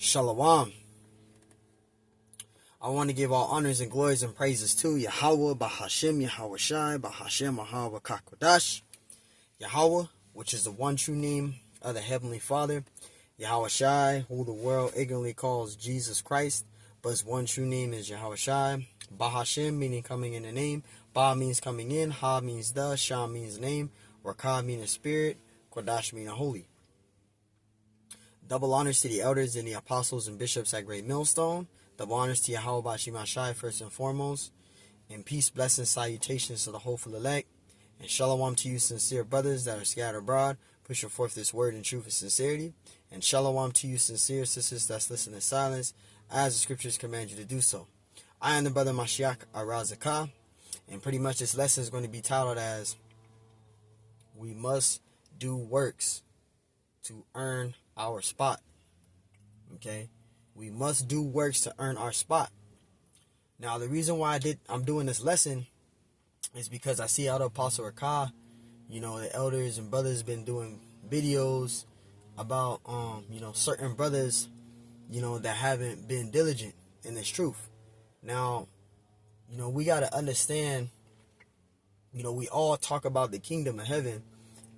Shalom. I want to give all honors and glories and praises to Yahweh, Bahashem, Yahweh Shai, Bahashem, Yahweh Kakodash. Yahweh, which is the one true name of the Heavenly Father. Yahweh Shai, who the world ignorantly calls Jesus Christ, but his one true name is Yahweh Shai. Bahashem, meaning coming in the name. Ba means coming in. Ha means the. Shah means name. Rakah means spirit. Kodash means holy. Double honors to the elders and the apostles and bishops at Great Millstone. Double honors to Yahweh Bashim Shai first and foremost. And peace, blessings, salutations to the hopeful elect. And shalom to you sincere brothers that are scattered abroad, pushing forth this word in truth and sincerity. And shalom to you sincere sisters that's listening in silence, as the scriptures command you to do so. I am the brother Mashiach Arazakah, and pretty much this lesson is going to be titled as We Must Do Works to Earn Our Spot. Okay? We must do works to earn our spot. Now, the reason why I'm doing this lesson is because I see out of Apostle Rakah, the elders and brothers been doing videos about, certain brothers, that haven't been diligent in this truth. Now, we got to understand, we all talk about the kingdom of heaven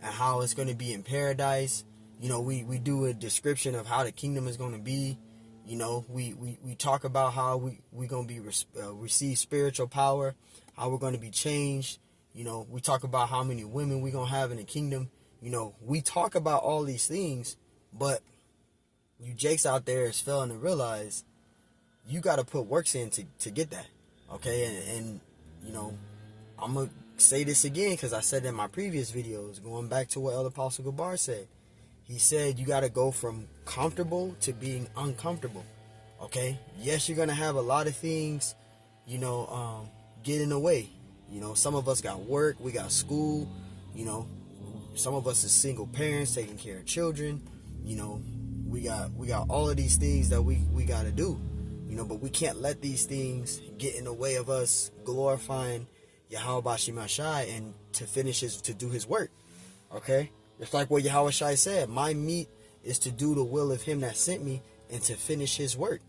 and how it's going to be in paradise. We do a description of how the kingdom is going to be. We talk about how we going to be receive spiritual power, how we're going to be changed. We talk about how many women we're going to have in the kingdom. We talk about all these things, but you jakes out there is failing to realize you got to put works in to get that. Okay, and I'm going to say this again because I said in my previous videos, going back to what Elder Apostle Gabar said. He said you got to go from comfortable to being uncomfortable. Okay? Yes, you're going to have a lot of things, get in the way. Some of us got work, we got school, some of us is single parents taking care of children. We got all of these things that we got to do. But we can't let these things get in the way of us glorifying Yahweh Bashim Shai and to do his work. Okay? It's like what Yahweh Shai said, my meat is to do the will of him that sent me and to finish his work.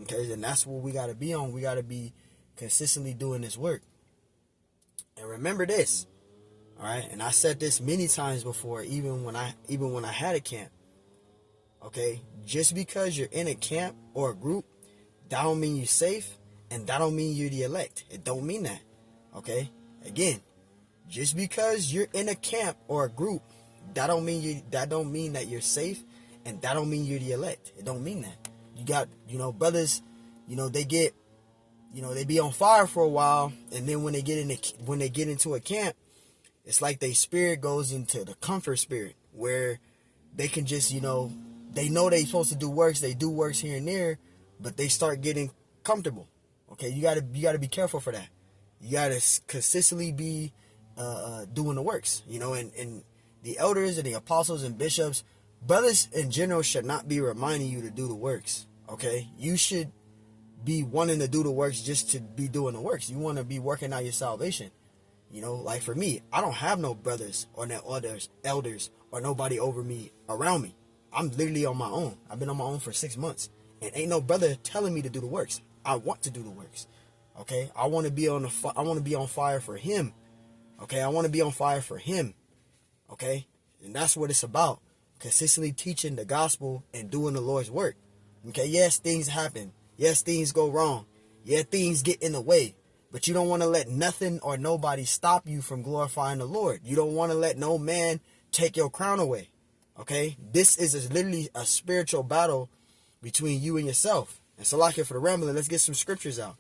Okay, and that's what we got to be on. We got to be consistently doing this work. And remember this, all right? And I said this many times before, even when I had a camp. Okay, just because you're in a camp or a group, that don't mean you're safe, and that don't mean you're the elect. It don't mean that. Okay, again, just because you're in a camp or a group, that don't mean that you're safe, and that don't mean you're the elect. It don't mean that. You got, brothers, they get, they be on fire for a while, and then when they get into a camp, it's like their spirit goes into the comfort spirit, where they can just, they know they supposed to do works, they do works here and there, but they start getting comfortable. Okay, you gotta be careful for that. You gotta consistently be doing the works, and the elders and the apostles and bishops, brothers in general should not be reminding you to do the works, okay? You should be wanting to do the works just to be doing the works. You want to be working out your salvation. Like for me, I don't have no brothers or no elders or nobody over me, around me. I'm literally on my own. I've been on my own for 6 months. And ain't no brother telling me to do the works. I want to do the works, okay? I want to be on fire for him, okay? I want to be on fire for him. Okay, and that's what it's about. Consistently teaching the gospel and doing the Lord's work. Okay, yes, things happen. Yes, things go wrong. Yeah, things get in the way. But you don't want to let nothing or nobody stop you from glorifying the Lord. You don't want to let no man take your crown away. Okay, this is literally a spiritual battle between you and yourself. And so, like it for the rambling, let's get some scriptures out.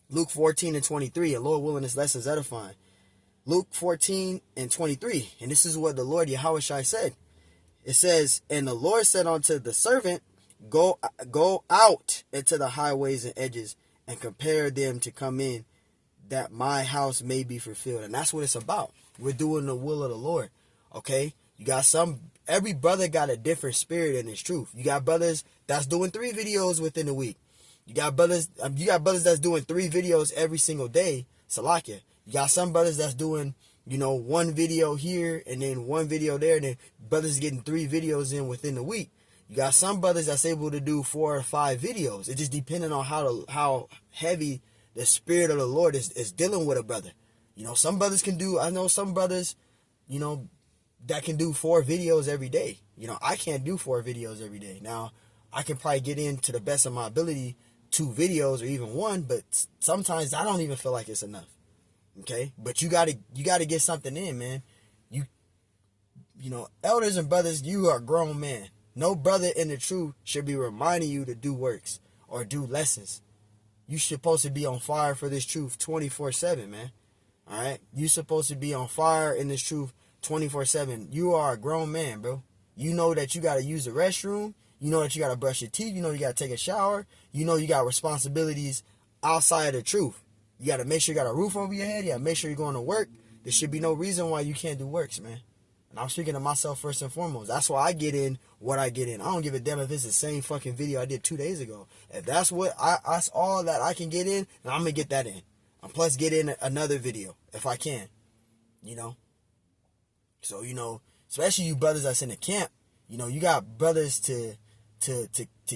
Luke 14:23, and Lord willing, this lesson is edifying. Luke 14:23, and this is what the Lord Yahweh Shai said. It says, and the Lord said unto the servant, go out into the highways and edges and compare them to come in, that my house may be fulfilled. And that's what it's about. We're doing the will of the Lord. Okay, you got every brother got a different spirit in his truth. You got brothers that's doing 3 videos within a week. You got brothers that's doing 3 videos every single day. Salakia. You got some brothers that's doing, 1 video here and then 1 video there, and then brothers getting 3 videos in within the week. You got some brothers that's able to do 4 or 5 videos. It just depending on how heavy the spirit of the Lord is dealing with a brother. You know, some brothers can do, I know some brothers, you know, that can do 4 videos every day. You know, I can't do 4 videos every day. Now, I can probably get in to the best of my ability 2 videos or even 1, but sometimes I don't even feel like it's enough. Okay? But you gotta get something in, man. You know, elders and brothers, you are grown men. No brother in the truth should be reminding you to do works or do lessons. You supposed to be on fire for this truth 24/7, man. All right? You supposed to be on fire in this truth 24/7. You are a grown man, bro. You know that you got to use the restroom. You know that you got to brush your teeth. You know you got to take a shower. You know you got responsibilities outside of the truth. You got to make sure you got a roof over your head. You got to make sure you're going to work. There should be no reason why you can't do works, man. And I'm speaking to myself first and foremost. That's why I get in what I get in. I don't give a damn if it's the same fucking video I did 2 days ago. If that's what that's all that I can get in, then I'm going to get that in. And plus get in another video if I can. You know? So, you know, especially you brothers that's in the camp, you know, you got brothers to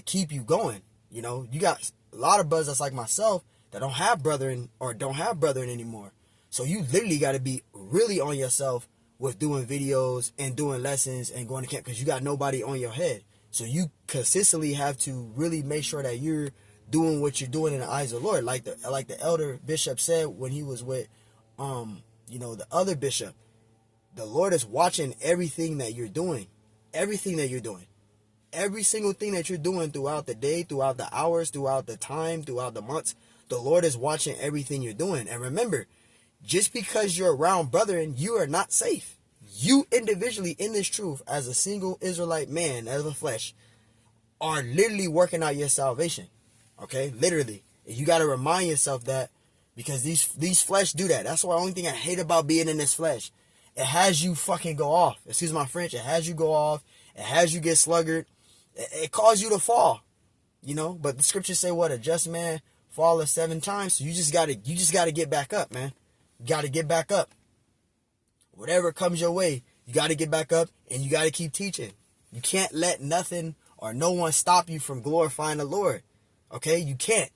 keep you going. You know, you got a lot of brothers that's like myself that don't have brethren or don't have brethren anymore. So you literally got to be really on yourself with doing videos and doing lessons and going to camp because you got nobody on your head. So you consistently have to really make sure that you're doing what you're doing in the eyes of the Lord. Like the elder bishop said when he was with, you know, the other bishop. The Lord is watching everything that you're doing. Everything that you're doing. Every single thing that you're doing throughout the day, throughout the hours, throughout the time, throughout the months. The Lord is watching everything you're doing. And remember, just because you're around brethren, you are not safe. You individually in this truth, as a single Israelite man, as a flesh, are literally working out your salvation. Okay? Literally. You got to remind yourself that because these flesh do that. That's the only thing I hate about being in this flesh. It has you fucking go off. Excuse my French. It has you go off. It has you get sluggard. It causes you to fall. You know? But the scriptures say what? A just man falleth 7 times. So you just gotta get back up, man. You gotta get back up. Whatever comes your way, you gotta get back up and you gotta keep teaching. You can't let nothing or no one stop you from glorifying the Lord. Okay? You can't.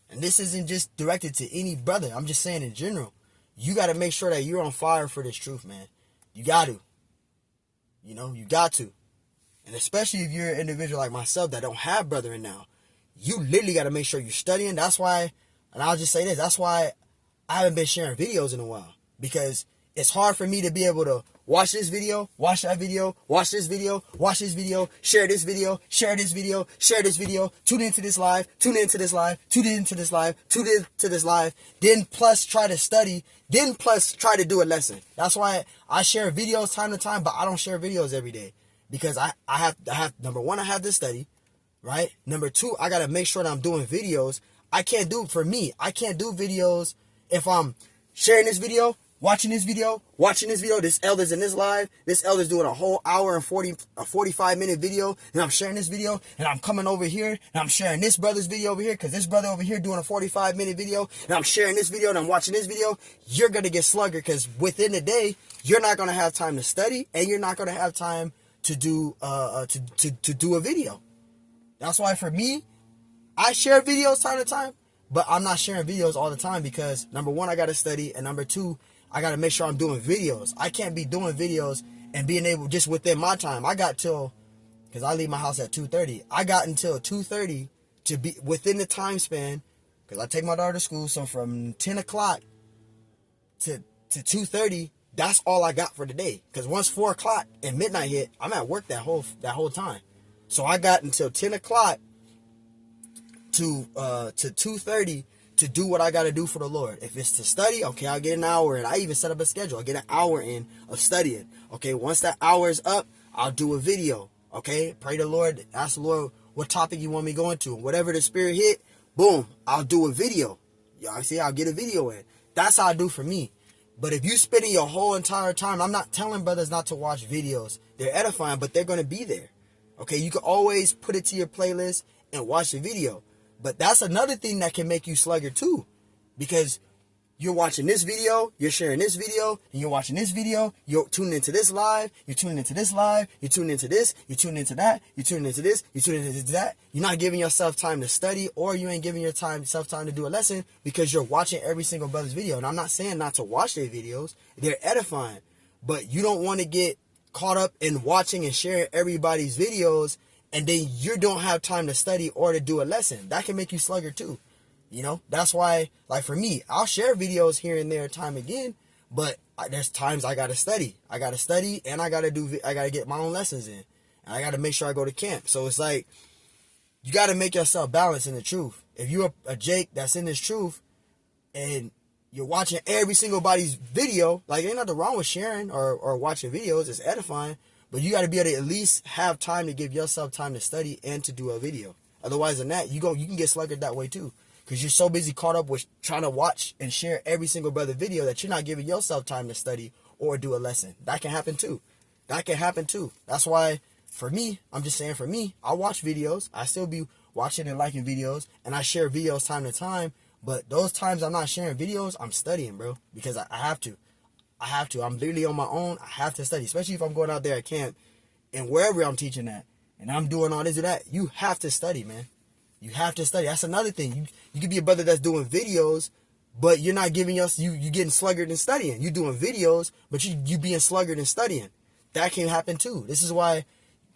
And this isn't just directed to any brother. I'm just saying in general. You got to make sure that you're on fire for this truth, man. You got to. You know, you got to. And especially if you're an individual like myself that don't have brethren now. You literally got to make sure you're studying. That's why, and I'll just say this, that's why I haven't been sharing videos in a while. Because it's hard for me to be able to watch this video, watch that video, watch this video, watch this video, share this video, share this video, share this video, tune into this live, tune into this live, tune into this live, tune into this live, then plus try to study, then plus try to do a lesson. That's why I share videos time to time, but I don't share videos every day. Because I have number 1, I have to study, right? Number 2, I got to make sure that I'm doing videos. I can't do videos if I'm sharing this video, watching this video, this elder's in this live, this elder's doing a whole hour and 45-minute video, and I'm sharing this video, and I'm coming over here, and I'm sharing this brother's video over here, because this brother over here doing a 45-minute video, and I'm sharing this video, and I'm watching this video. You're going to get sluggard, because within the day, you're not going to have time to study, and you're not going to have time to do to do a video. That's why for me, I share videos time to time, but I'm not sharing videos all the time, because number 1, I got to study, and number 2, I got to make sure I'm doing videos. I can't be doing videos and being able just within my time. I got till, because I leave my house at 2:30. I got until 2:30 to be within the time span, because I take my daughter to school. So from 10 o'clock to 2:30, that's all I got for the day. Because once 4 o'clock and midnight hit, I'm at work that whole time. So I got until 10 o'clock to 2:30 to do what I got to do for the Lord. If it's to study, okay, I'll get an hour in. I even set up a schedule. I'll get an hour in of studying. Okay, once that hour is up, I'll do a video. Okay, pray the Lord, ask the Lord what topic you want me going to. Whatever the Spirit hit, boom, I'll do a video. Y'all see, I'll get a video in. That's how I do for me. But if you spending your whole entire time, I'm not telling brothers not to watch videos. They're edifying, but they're going to be there. Okay, you can always put it to your playlist and watch the video. But that's another thing that can make you sluggard too. Because You're watching this video, you're sharing this video, and you're watching this video, you're tuning into this live, you're tuning into this live, you're tuning into this, you're tuning into that, you're tuning into this, you're tuning into that. You're not giving yourself time to study, or you ain't giving yourself time to do a lesson because you're watching every single brother's video. And I'm not saying not to watch their videos, they're edifying, but you don't want to get caught up in watching and sharing everybody's videos, and then you don't have time to study or to do a lesson. That can make you sluggard too. You know, that's why, like for me, I'll share videos here and there time again, but there's times I got to study. I got to study, and I got to get my own lessons in. And I got to make sure I go to camp. So it's like, you got to make yourself balance in the truth. If you're a Jake that's in this truth, and you're watching every single body's video, like, ain't nothing wrong with sharing or watching videos. It's edifying, but you got to be able to at least have time to give yourself time to study and to do a video. Otherwise than that, you can get sluggard that way too. Because you're so busy caught up with trying to watch and share every single brother video that you're not giving yourself time to study or do a lesson. That can happen too. That's why, for me, I'm just saying for me, I watch videos. I still be watching and liking videos. And I share videos time to time. But those times I'm not sharing videos, I'm studying, bro. Because I have to. I'm literally on my own. I have to study. Especially if I'm going out there at camp and wherever I'm teaching at. And I'm doing all this or that. You have to study, man. You have to study. That's another thing. You could be a brother that's doing videos, but you're not giving us, you getting sluggard in studying. You doing videos, but you being sluggard in studying. That can happen too. This is why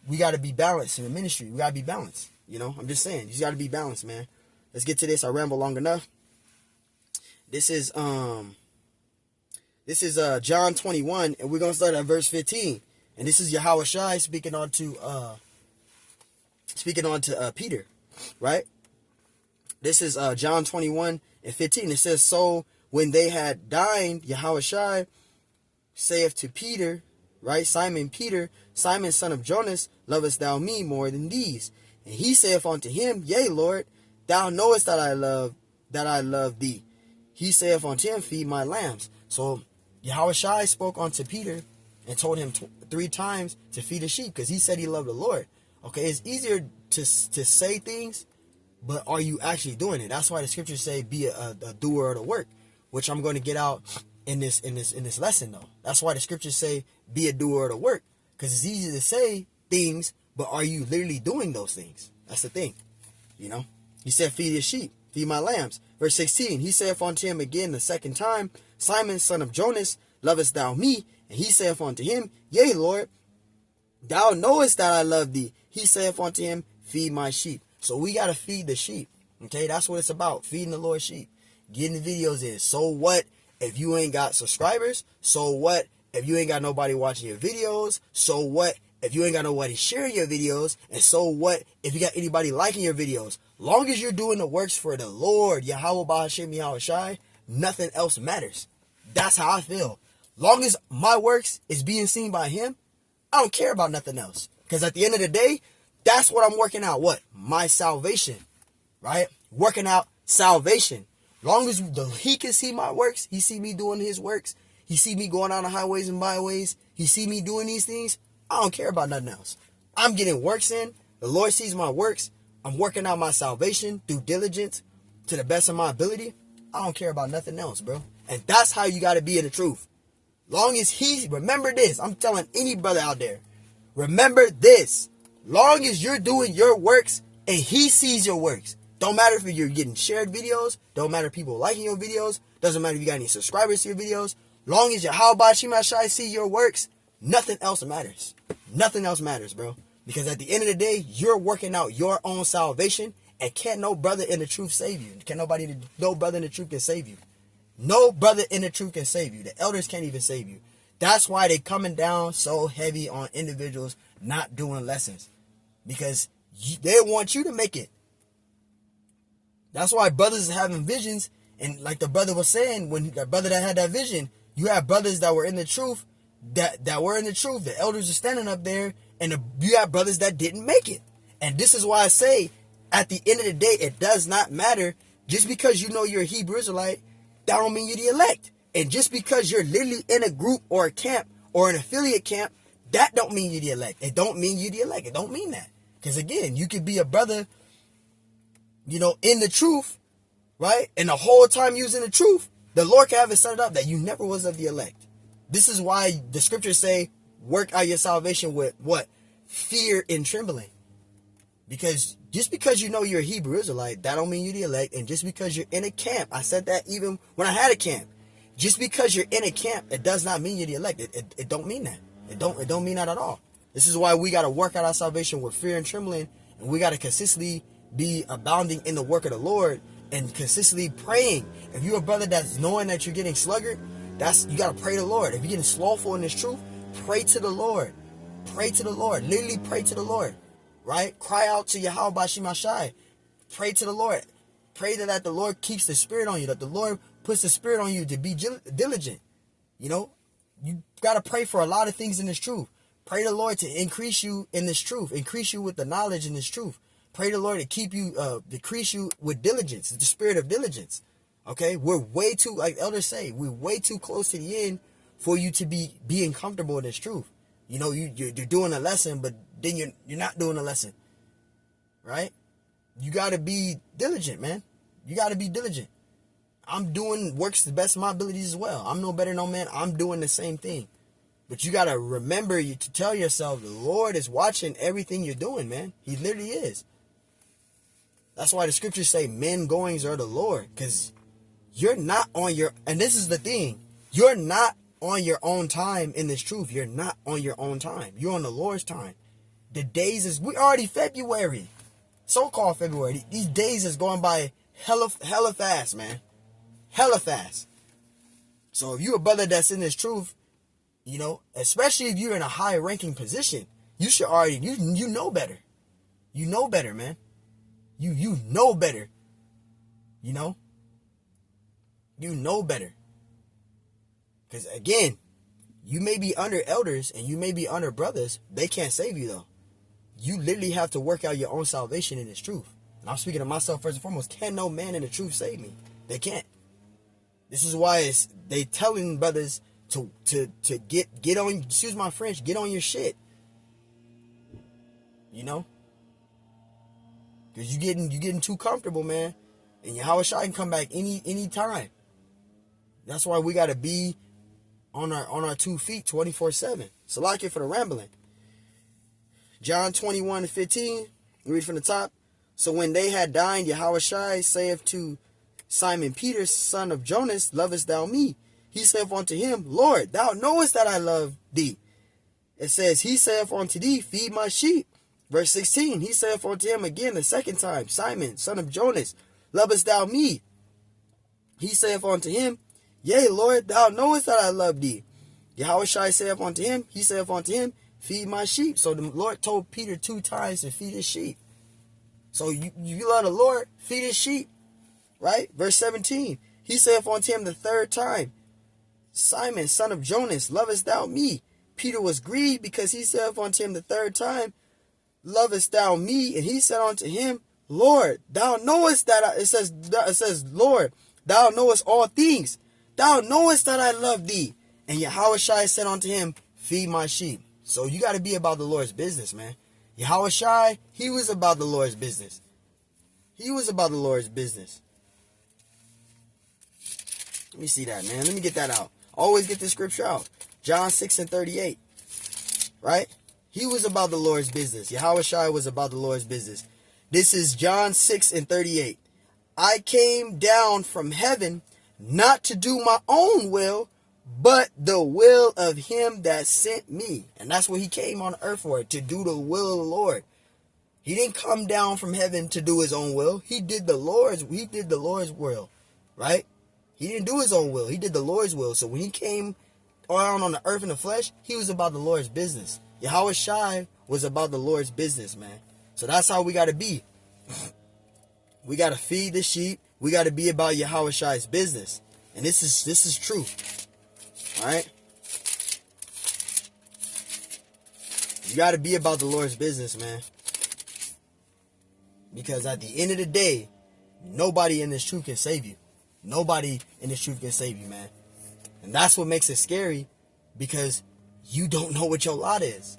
we got to be balanced in the ministry. We got to be balanced. You know, I'm just saying, you just got to be balanced, man. Let's get to this. I ramble long enough. This is John 21, and we're going to start at verse 15. And this is Yahweh Shai speaking on to Peter. Right? This is John 21 and 15. It says, so when they had dined, Yahweh Shai saith to Peter, right? Simon Peter, Simon son of Jonas, lovest thou me more than these? And he saith unto him, yea, Lord, thou knowest that I love thee. He saith unto him, feed my lambs. So Yahweh Shai spoke unto Peter and told him 3 times to feed the sheep, because he said he loved the Lord. Okay, it's easier to say things, but are you actually doing it? That's why the scriptures say be a doer of the work, which I'm going to get out in this lesson though. That's why the scriptures say be a doer of the work, because it's easy to say things, but are you literally doing those things? That's the thing, you know. He said, feed his sheep, feed my lambs. Verse 16, he saith unto him again the second time, Simon son of Jonas, lovest thou me? And he saith unto him, yea, Lord, thou knowest that I love thee. He saith unto him, feed my sheep. So we got to feed the sheep. Okay, that's what it's about. Feeding the Lord's sheep. Getting the videos in. So what if you ain't got subscribers? So what if you ain't got nobody watching your videos? So what if you ain't got nobody sharing your videos? And so what if you got anybody liking your videos? Long as you're doing the works for the Lord, Yahweh Ba'ashem Yahweh Shai, nothing else matters. That's how I feel. Long as my works is being seen by him, I don't care about nothing else. Because at the end of the day, that's what I'm working out. What? My salvation. Right? Working out salvation. Long as he can see my works, he see me doing his works, he see me going on the highways and byways, he see me doing these things, I don't care about nothing else. I'm getting works in. The Lord sees my works. I'm working out my salvation through diligence to the best of my ability. I don't care about nothing else, bro. And that's how you got to be in the truth. Long as remember this, I'm telling any brother out there, remember this. Long as you're doing your works and he sees your works. Don't matter if you're getting shared videos. Don't matter if people liking your videos. Doesn't matter if you got any subscribers to your videos. Long as Yahweh Shema Shai see your works, nothing else matters. Nothing else matters, bro. Because at the end of the day, you're working out your own salvation, and can't no brother in the truth save you. No brother in the truth can save you. No brother in the truth can save you. The elders can't even save you. That's why they coming down so heavy on individuals not doing lessons. Because they want you to make it. That's why brothers are having visions. And like the brother was saying, when the brother that had that vision, you have brothers that were in the truth, that were in the truth. The elders are standing up there, and you have brothers that didn't make it. And this is why I say, at the end of the day, it does not matter. Just because you know you're a Hebrew Israelite, that don't mean you're the elect. And just because you're literally in a group or a camp or an affiliate camp, that don't mean you're the elect. It don't mean you're the elect. It don't mean that. Because again, you could be a brother, in the truth, right? And the whole time you was in the truth, The Lord can have it set up that you never was of the elect. This is why the scriptures say, work out your salvation with what? Fear and trembling. Because just because you know you're a Hebrew Israelite, that don't mean you're the elect. And just because you're in a camp, I said that even when I had a camp. Just because you're in a camp, it does not mean you're the elect. It don't mean that. It don't mean that at all. This is why we got to work out our salvation with fear and trembling. And we got to consistently be abounding in the work of the Lord and consistently praying. If you're a brother that's knowing that you're getting sluggard, you got to pray to the Lord. If you're getting slothful in this truth, pray to the Lord. Pray to the Lord. Literally pray to the Lord. Right? Cry out to Yahweh Bashim Ashai. Pray to the Lord. Pray that the Lord keeps the spirit on you, that the Lord puts the spirit on you to be diligent. You know, you got to pray for a lot of things in this truth. Pray the Lord to increase you in this truth, increase you with the knowledge in this truth. Pray the Lord to keep you, decrease you with diligence, the spirit of diligence. Okay, we're way too, like elders say, we're way too close to the end for you to be being comfortable in this truth. You know, you're doing a lesson, but then you're not doing a lesson, right? You got to be diligent, man. You got to be diligent. I'm doing works to the best of my abilities as well. I'm no better, no man. I'm doing the same thing. But you got to remember to tell yourself the Lord is watching everything you're doing, man. He literally is. That's why the scriptures say men goings are the Lord. Because you're not on your... And this is the thing. You're not on your own time in this truth. You're not on your own time. You're on the Lord's time. The days is... We already February. So-called February. These days is going by hella fast, man. Hella fast. So if you're a brother that's in this truth, you know, especially if you're in a high ranking position, you should already, you know better. You know better, man. You know better. You know? You know better. Because again, you may be under elders and you may be under brothers. They can't save you though. You literally have to work out your own salvation in this truth. And I'm speaking to myself first and foremost. Can no man in the truth save me? They can't. This is why they telling brothers to get on, excuse my French, get on your shit. You know? Because you getting too comfortable, man. And Yahweh Shai can come back any time. That's why we gotta be on our 2 feet 24/7. Salakia for the rambling. John 21:15, read from the top. So when they had dined, Yahweh Shai saith to Simon Peter, son of Jonas, lovest thou me? He saith unto him, Lord, thou knowest that I love thee. It says, he saith unto thee, feed my sheep. Verse 16, he saith unto him again the second time, Simon, son of Jonas, lovest thou me? He saith unto him, yea, Lord, thou knowest that I love thee. Yahweh Shai saith unto him, he saith unto him, feed my sheep. So the Lord told Peter 2 times to feed his sheep. So you love the Lord, feed his sheep. Right? Verse 17. He saith unto him the 3rd time, Simon, son of Jonas, lovest thou me? Peter was grieved because he saith unto him the 3rd time, lovest thou me? And he said unto him, Lord, thou knowest that it says, Lord, thou knowest all things. Thou knowest that I love thee. And Yahweh Shai said unto him, feed my sheep. So you got to be about the Lord's business, man. Yahweh Shai, he was about the Lord's business. He was about the Lord's business. Let me see that, man. Let me get that out. Always get this scripture out. John 6:38. Right? He was about the Lord's business. Yahweh Shai was about the Lord's business. This is John 6:38. I came down from heaven not to do my own will, but the will of him that sent me. And that's what he came on earth for, to do the will of the Lord. He didn't come down from heaven to do his own will. He did the Lord's will, right? He didn't do his own will. He did the Lord's will. So when he came around on the earth in the flesh, he was about the Lord's business. Yahweh Shai was about the Lord's business, man. So that's how we got to be. We got to feed the sheep. We got to be about Yahweh Shai's business. And this is true. All right? You got to be about the Lord's business, man. Because at the end of the day, nobody in this truth can save you. Nobody in this truth can save you, man. And that's what makes it scary, because you don't know what your lot is.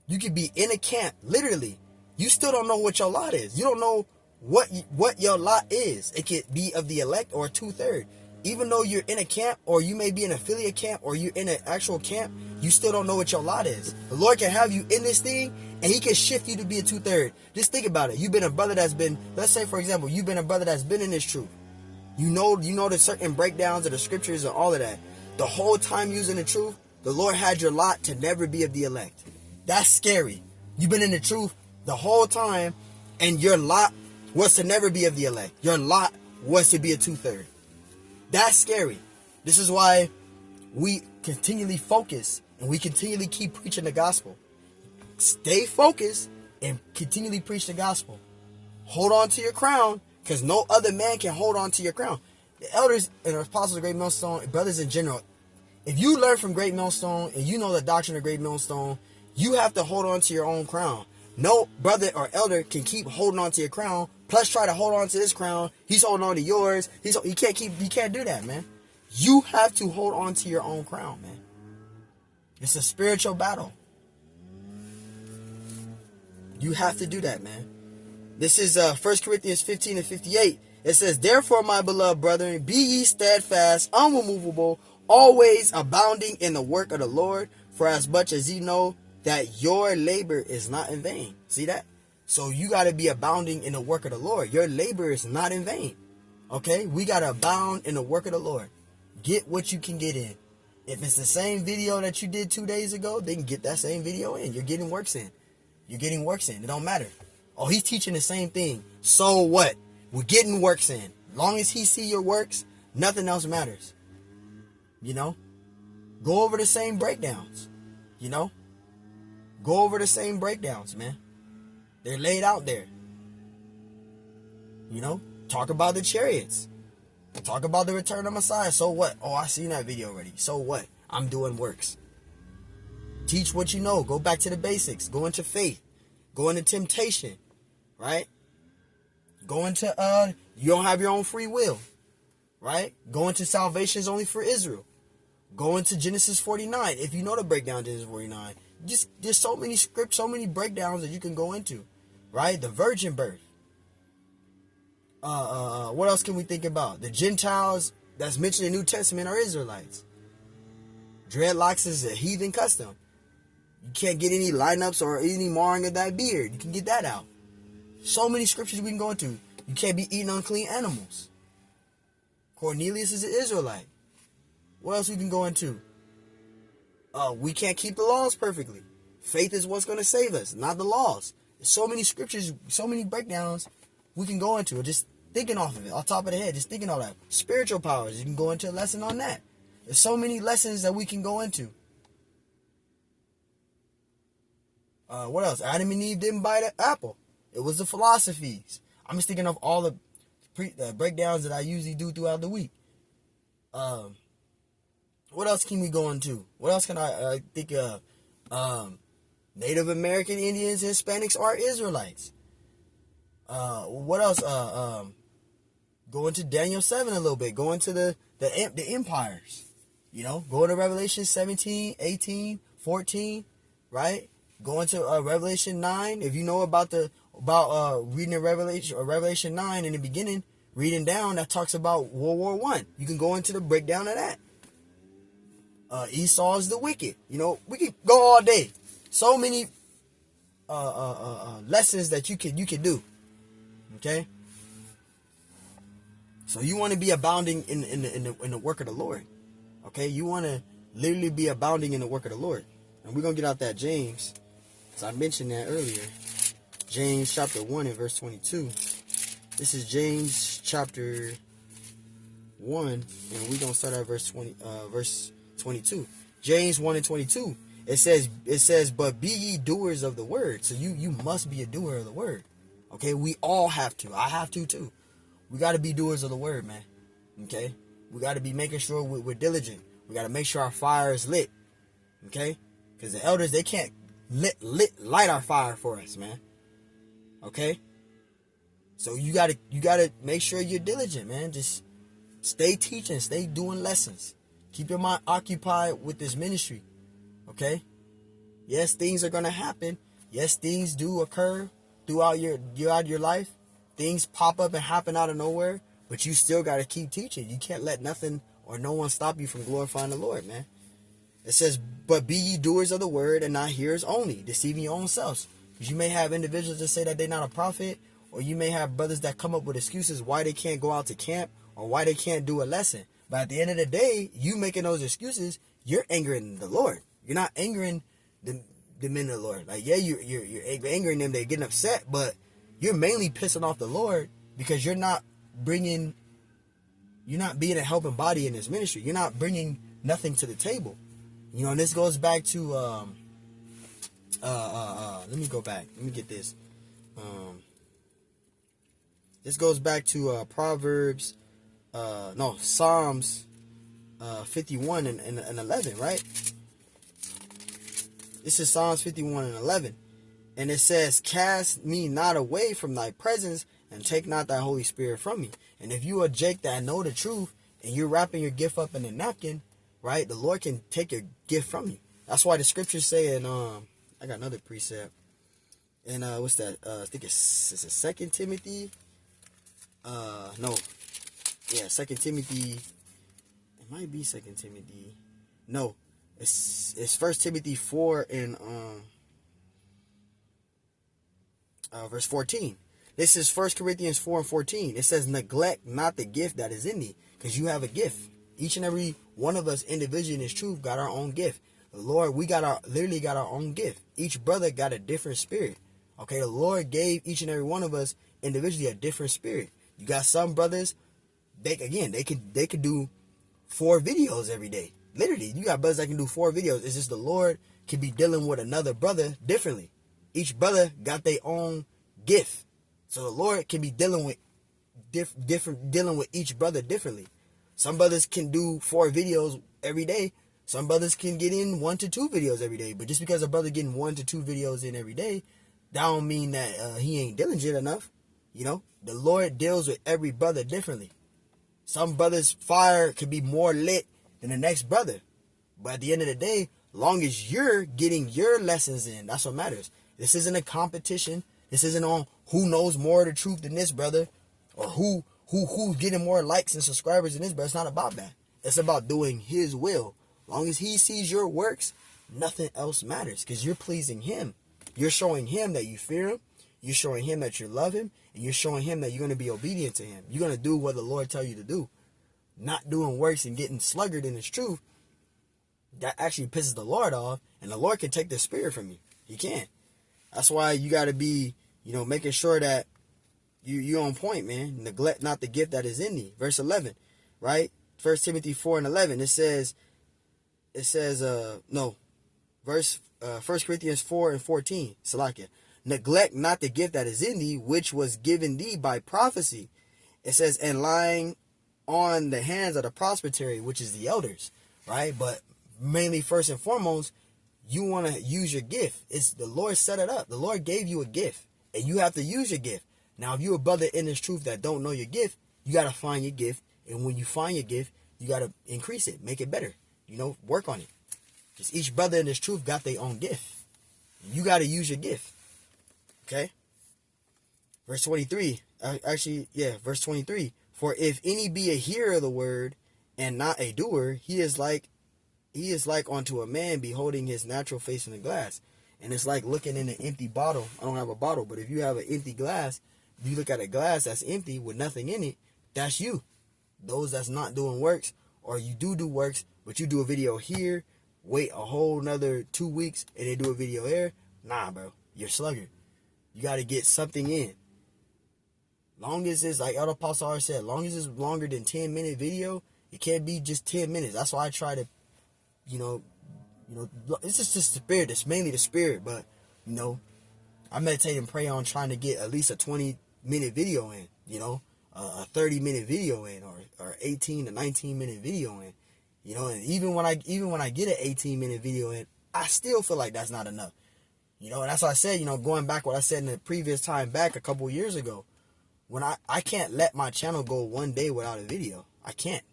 You could be in a camp, literally. You still don't know what your lot is. You don't know what your lot is. It could be of the elect or 2/3. even though you're in a camp, or you may be in an affiliate camp, or you're in an actual camp, you still don't know what your lot is. The Lord can have you in this thing, and he can shift you to be a 2/3. Just think about it. You've been a brother that's been, let's say for example, you've been a brother that's been in this truth. You know the certain breakdowns of the scriptures and all of that. The whole time using the truth, the Lord had your lot to never be of the elect. That's scary. You've been in the truth the whole time, and your lot was to never be of the elect. Your lot was to be a 2/3. That's scary. This is why we continually focus and we continually keep preaching the gospel. Stay focused and continually preach the gospel. Hold on to your crown, because no other man can hold on to your crown. The elders and apostles of Great Millstone, brothers in general, if you learn from Great Millstone and you know the doctrine of Great Millstone, you have to hold on to your own crown. No brother or elder can keep holding on to your crown, plus try to hold on to his crown. He's holding on to yours. You can't do that, man. You have to hold on to your own crown, man. It's a spiritual battle. You have to do that, man. This is 1 Corinthians 15 and 58. It says, therefore, my beloved brethren, be ye steadfast, unmovable, always abounding in the work of the Lord, for as much as ye know that your labor is not in vain. See that? So you got to be abounding in the work of the Lord. Your labor is not in vain. Okay? We got to abound in the work of the Lord. Get what you can get in. If it's the same video that you did 2 days ago, then get that same video in. You're getting works in. You're getting works in. It don't matter. Oh, he's teaching the same thing. So what? We're getting works in. As long as he see your works, nothing else matters. You know? Go over the same breakdowns. You know? Go over the same breakdowns, man. They're laid out there. You know? Talk about the chariots. Talk about the return of Messiah. So what? Oh, I seen that video already. So what? I'm doing works. Teach what you know. Go back to the basics. Go into faith. Go into temptation. Right? Go into, you don't have your own free will. Right? Go into salvation is only for Israel. Go into Genesis 49. If you know the breakdown of Genesis 49. There's so many scripts, so many breakdowns that you can go into. Right? The virgin birth. What else can we think about? The Gentiles that's mentioned in the New Testament are Israelites. Dreadlocks is a heathen custom. You can't get any lineups or any marring of that beard. You can get that out. So many scriptures we can go into. You can't be eating unclean animals. Cornelius is an Israelite. What else we can go into? We can't keep the laws perfectly. Faith is what's going to save us, not the laws. There's so many scriptures, so many breakdowns we can go into. Just thinking off of it, off top of the head, just thinking all that. Spiritual powers, you can go into a lesson on that. There's so many lessons that we can go into. What else? Adam and Eve didn't buy the apple. It was the philosophies. I'm just thinking of all the breakdowns that I usually do throughout the week. What else can we go into? What else can I think of? Native American Indians, Hispanics are Israelites. What else? Go into Daniel 7 a little bit. Go into the empires. You know, go to Revelation 17, 18, 14, right? Go into Revelation 9. If you know about reading the Revelation 9 in the beginning, reading down, that talks about World War I. You can go into the breakdown of that. Esau is the wicked. You know, we could go all day. So many lessons that you can do. Okay? So you want to be abounding in the work of the Lord. Okay? You want to literally be abounding in the work of the Lord. And we're going to get out that James. As I mentioned that earlier. James chapter 1 and verse 22. This is James chapter 1. And we're going to start at verse 22. James 1 and 22. It says, but be ye doers of the word. So you must be a doer of the word. Okay? We all have to. I have to too. We got to be doers of the word, man. Okay? We got to be making sure we're diligent. We got to make sure our fire is lit. Okay? Because the elders, they can't light our fire for us, man. Okay? So you gotta make sure you're diligent, man. Just stay teaching, stay doing lessons. Keep your mind occupied with this ministry. Okay? Yes, things are gonna happen. Yes, things do occur throughout your life. Things pop up and happen out of nowhere. But you still got to keep teaching. You can't let nothing or no one stop you from glorifying the Lord, man. It says, but be ye doers of the word and not hearers only, deceiving your own selves. Because you may have individuals that say that they're not a prophet, or you may have brothers that come up with excuses why they can't go out to camp or why they can't do a lesson. But at the end of the day, you making those excuses, you're angering the Lord. You're not angering the men of the Lord. Like, yeah, you're angering them, they're getting upset, but you're mainly pissing off the Lord because you're not being a helping body in this ministry. You're not bringing nothing to the table. You know, and this goes back to let me go back. Let me get this. This goes back to Psalms 51 and 11, right? This is Psalms 51 and 11. And it says, cast me not away from thy presence, and take not thy Holy Spirit from me. And if you are Jake that know the truth, and you're wrapping your gift up in a napkin, right, the Lord can take your gift from you. That's why the scriptures say, and I got another precept. And what's that? I think it's 2 Timothy. 2 Timothy. It might be 2 Timothy. No, it's 1 Timothy 4 and verse 14. This is 1 Corinthians 4 and 14. It says, neglect not the gift that is in thee, because you have a gift. Each and every one of us individually in this truth got our own gift. The Lord, we literally got our own gift. Each brother got a different spirit. Okay, the Lord gave each and every one of us individually a different spirit. You got some brothers, they could do 4 videos every day. Literally, you got brothers that can do 4 videos. It's just the Lord can be dealing with another brother differently. Each brother got their own gift. So the Lord can be dealing with dealing with each brother differently. Some brothers can do 4 videos every day. Some brothers can get in 1 to 2 videos every day. But just because a brother getting 1 to 2 videos in every day, that don't mean that he ain't diligent enough. You know, the Lord deals with every brother differently. Some brothers' fire could be more lit than the next brother. But at the end of the day, long as you're getting your lessons in, that's what matters. This isn't a competition. This isn't on who knows more of the truth than this brother, or who's getting more likes and subscribers than this brother. It's not about that. It's about doing his will. Long as he sees your works, nothing else matters, because you're pleasing him. You're showing him that you fear him. You're showing him that you love him. And you're showing him that you're going to be obedient to him. You're going to do what the Lord tells you to do. Not doing works and getting sluggard in his truth, that actually pisses the Lord off. And the Lord can take the spirit from you. He can. That's why you got to be, making sure that you're on point, man. Neglect not the gift that is in thee. Verse 11, right? 1 Timothy 4 and 11. It says, 1 Corinthians 4 and 14. Salakia. Neglect not the gift that is in thee, which was given thee by prophecy. It says, and lying on the hands of the presbytery, which is the elders, right? But mainly, first and foremost, you want to use your gift. It's the Lord set it up. The Lord gave you a gift, and you have to use your gift. Now, if you're a brother in this truth that don't know your gift, you got to find your gift. And when you find your gift, you got to increase it, make it better, work on it. Because each brother in this truth got their own gift. You got to use your gift. Okay? Verse 23. Verse 23. For if any be a hearer of the word and not a doer, he is like unto a man beholding his natural face in a glass. And it's like looking in an empty bottle. I don't have a bottle, but if you have an empty glass, if you look at a glass that's empty with nothing in it, that's you. Those that's not doing works, or you do works, but you do a video here, wait a whole another 2 weeks, and then do a video there. Nah, bro, you're sluggard. You got to get something in. Long as it's, like Elder Apostle already said, long as it's longer than 10-minute video, it can't be just 10 minutes. That's why I try to, it's just the spirit. It's mainly the spirit, but, I meditate and pray on trying to get at least a 20-minute video in, a 30-minute video in, or 18 to 19-minute video in, and even when I get an 18-minute video in, I still feel like that's not enough. And that's why I said, going back what I said in the previous time back a couple years ago, when I can't let my channel go one day without a video. I can't.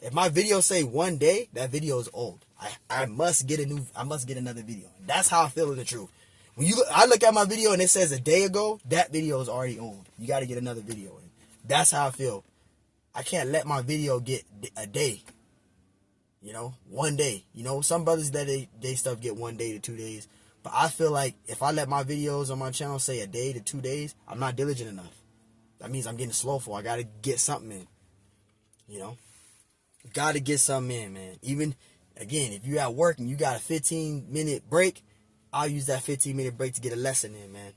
If my video say one day, that video is old. I must get another video. That's how I feel in the truth. When I look at my video and it says a day ago, that video is already old. You got to get another video in. That's how I feel. I can't let my video get a day. 1 day. Some brothers that they stuff get 1 day to 2 days. But I feel like if I let my videos on my channel say a day to 2 days, I'm not diligent enough. That means I'm getting slowful. I got to get something in. Got to get something in, man. Even, again, if you at work and you got a 15-minute break, I'll use that 15-minute break to get a lesson in, man.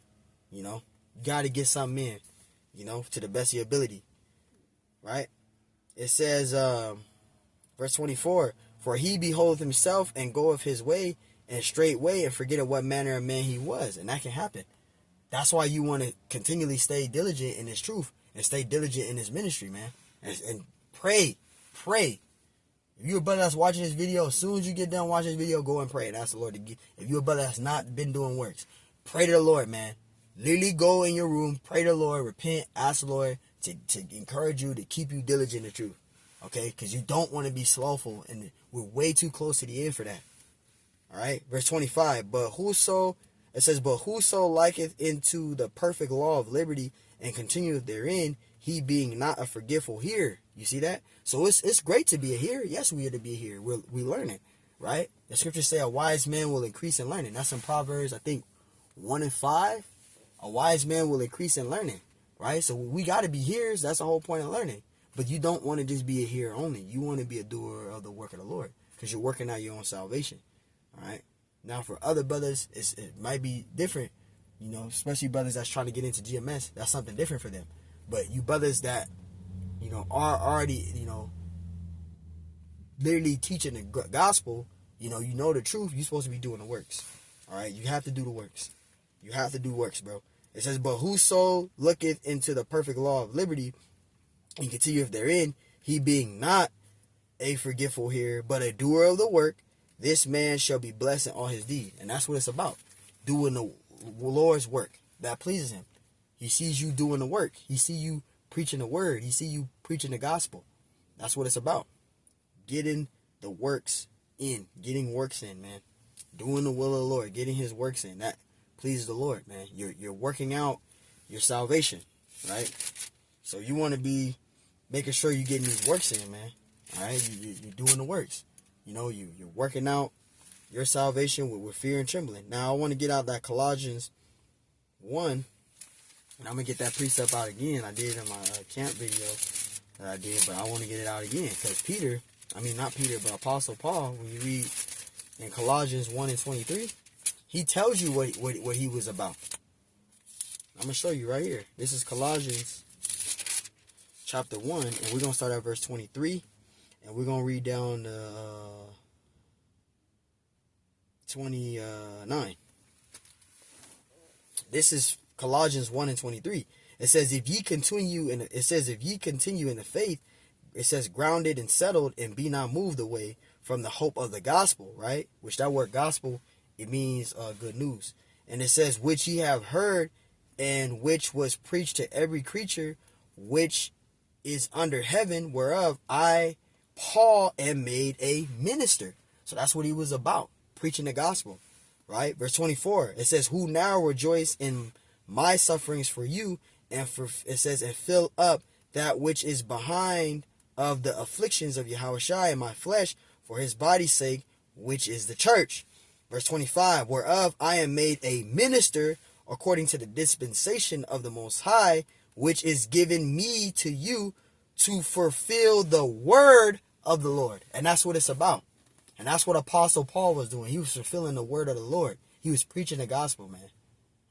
You got to get something in, to the best of your ability. Right? It says, verse 24, for he beholdeth himself and goeth his way and straightway and forgetteth what manner of man he was. And that can happen. That's why you want to continually stay diligent in this truth and stay diligent in this ministry, man. And pray. If you're a brother that's watching this video, as soon as you get done watching this video, go and pray and ask the Lord to give. If you're a brother that's not been doing works, pray to the Lord, man. Literally go in your room, pray to the Lord, repent, ask the Lord to encourage you, to keep you diligent in the truth. Okay? Because you don't want to be slothful, and we're way too close to the end for that. Alright? Verse 25, but whoso liketh into the perfect law of liberty and continueth therein, he being not a forgetful hearer. You see that? So it's great to be a hearer. Yes, we are to be a hearer. We learn it, right? The scriptures say a wise man will increase in learning. That's in Proverbs, I think, 1:5. A wise man will increase in learning, right? So we got to be hearers. That's the whole point of learning. But you don't want to just be a hearer only. You want to be a doer of the work of the Lord, because you're working out your own salvation, all right? Now, for other brothers, it might be different, especially brothers that's trying to get into GMS. That's something different for them. But you brothers that, are already, literally teaching the gospel, you know the truth, you're supposed to be doing the works. All right? You have to do the works. You have to do works, bro. It says, but whoso looketh into the perfect law of liberty and continueth therein, he being not a forgetful hearer, but a doer of the work, this man shall be blessed in all his deed. And that's what it's about. Doing the Lord's work that pleases him. He sees you doing the work. He sees you preaching the word. He sees you preaching the gospel. That's what it's about. Getting the works in. Getting works in, man. Doing the will of the Lord. Getting his works in. That pleases the Lord, man. You're working out your salvation, right? So you want to be making sure you're getting these works in, man. All right? You're doing the works. You're working out your salvation with fear and trembling. Now, I want to get out that Colossians 1, and I'm going to get that precept out again. I did in my camp video that I did, but I want to get it out again, because not Peter, but Apostle Paul, when you read in Colossians 1 and 23, he tells you what he was about. I'm going to show you right here. This is Colossians chapter 1, and we're going to start at verse 23. And we're going to read down to 29. This is Colossians 1 and 23. It says, if ye continue in the faith, it says, grounded and settled, and be not moved away from the hope of the gospel, right? Which that word gospel, it means good news. And it says, which ye have heard, and which was preached to every creature which is under heaven, whereof I, Paul, am made a minister. So that's what he was about, preaching the gospel, right? Verse 24, it says, who now rejoice in my sufferings for you, and and fill up that which is behind of the afflictions of Yahushua in my flesh for his body's sake, which is the church. Verse 25, whereof I am made a minister according to the dispensation of the Most High, which is given me to you to fulfill the word of the Lord. And that's what it's about. And that's what Apostle Paul was doing. He was fulfilling the word of the Lord. He was preaching the gospel, man.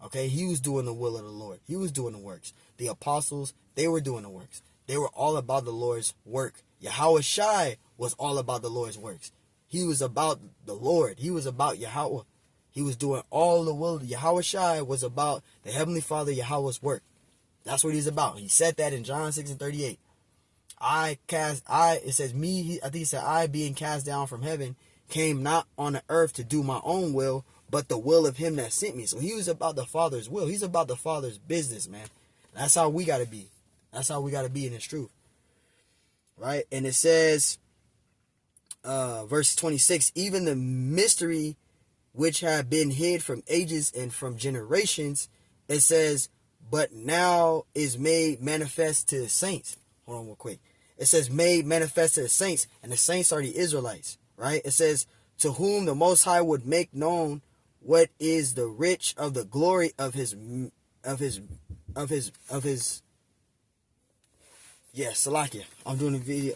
Okay, he was doing the will of the Lord. He was doing the works. The apostles, they were doing the works. They were all about the Lord's work. Yahushua was all about the Lord's works. He was about the Lord. He was about Yahweh. He was doing all the will. Yahushua was about the Heavenly Father, Yahweh's work. That's what he's about. He said that in John 6 and 38. It says me, I think he said, I being cast down from heaven came not on the earth to do my own will, but the will of him that sent me. So he was about the Father's will. He's about the Father's business, man. That's how we got to be. That's how we got to be in this truth. Right? And it says, verse 26, even the mystery which had been hid from ages and from generations, it says, but now is made manifest to the saints. Hold on real quick. it says made manifest to the saints, and the saints are the Israelites, right? It says, to whom the Most High would make known what is the rich of the glory of his yeah, Salakia. I was doing a video.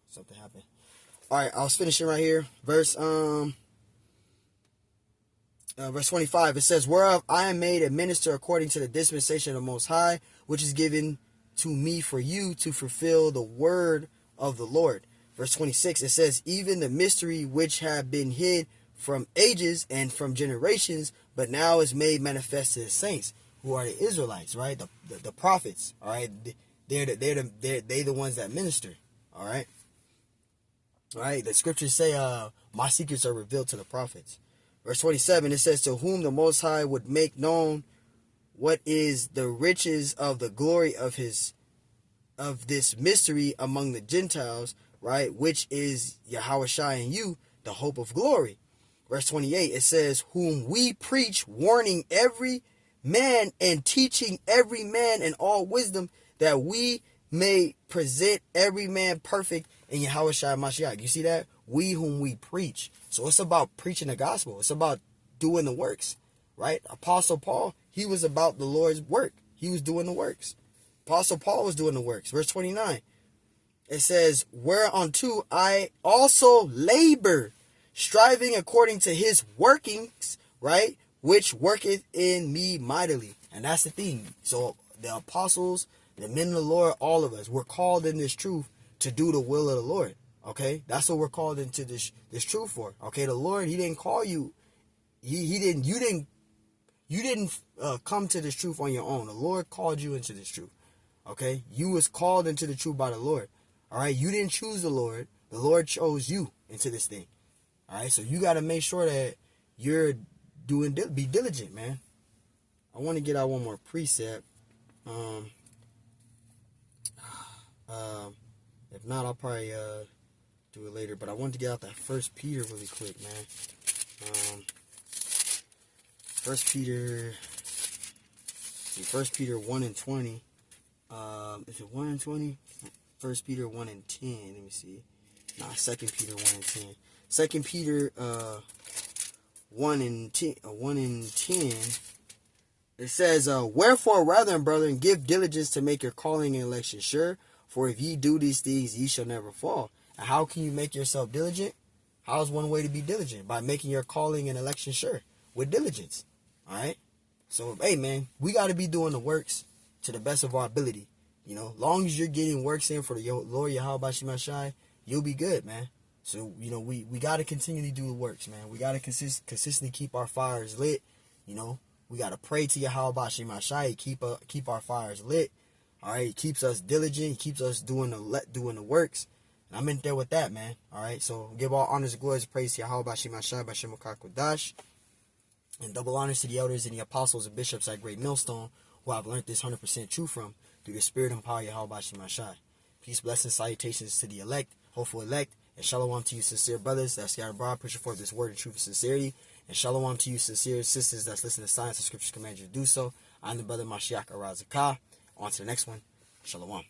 Something happened. All right, I was finishing right here. Verse 25. It says, whereof I am made a minister according to the dispensation of the Most High, which is given to me for you to fulfill the word of the Lord. Verse 26. It says, even the mystery which have been hid from ages and from generations, but now is made manifest to the saints, who are the Israelites, right? The prophets, all right? They're the ones that minister, all right? All right, the scriptures say, my secrets are revealed to the prophets. Verse 27, it says, to whom the Most High would make known what is the riches of the glory of this mystery among the Gentiles, right? Which is Yahushua in you, the hope of glory. Verse 28, it says, whom we preach, warning every man and teaching every man in all wisdom, that we may present every man perfect in Yahushua Mashiach. You see that? We whom we preach. So it's about preaching the gospel. It's about doing the works, right? Apostle Paul, he was about the Lord's work. He was doing the works. Apostle Paul was doing the works. Verse 29, it says, whereunto I also labor, striving according to his workings, right? Which worketh in me mightily. And that's the thing. So the apostles, the men of the Lord, all of us, we're called in this truth to do the will of the Lord. Okay, that's what we're called into this truth for. Okay, the Lord, he didn't call you. You didn't come to this truth on your own. The Lord called you into this truth. Okay, you was called into the truth by the Lord. All right, you didn't choose the Lord. The Lord chose you into this thing. All right, so you got to make sure that you're be diligent, man. I want to get out one more precept. If not, I'll probably do it later. But I wanted to get out that 1 Peter really quick, man. 1 Peter 1 and 20. Is it 1 and 20? 1 Peter 1 and 10. Let me see. Nah, 2 Peter 1 and 10. 2 Peter 1 and 10. 1 and 10. It says, wherefore, rather, brethren, give diligence to make your calling and election sure. For if ye do these things, ye shall never fall. And how can you make yourself diligent? How's one way to be diligent? By making your calling and election sure. With diligence. All right? So, hey, man, we got to be doing the works to the best of our ability. You know, long as you're getting works in for the Lord Yahweh Shai, you'll be good, man. So, you know, we got to continually do the works, man. We got to consistently keep our fires lit. You know, we got to pray to Yahweh Shai, keep our fires lit. All right, he keeps us diligent. He keeps us doing the works. And I'm in there with that, man. All right, so give all honors and glories and praise to Yahweh Shai by Shemokah Kodash. And double honors to the elders and the apostles and bishops at Great Millstone, who I've learned this 100% truth from through the spirit and power of Yahweh Shai. Peace, blessings, salutations to the elect, hopeful elect, and shalom to you sincere brothers that scattered abroad, pushing forth this word of truth and sincerity. And shalom to you sincere sisters that's listening to science and scriptures command you to do so. I'm the brother Mashiach Arazakah. On to the next one. Shalom.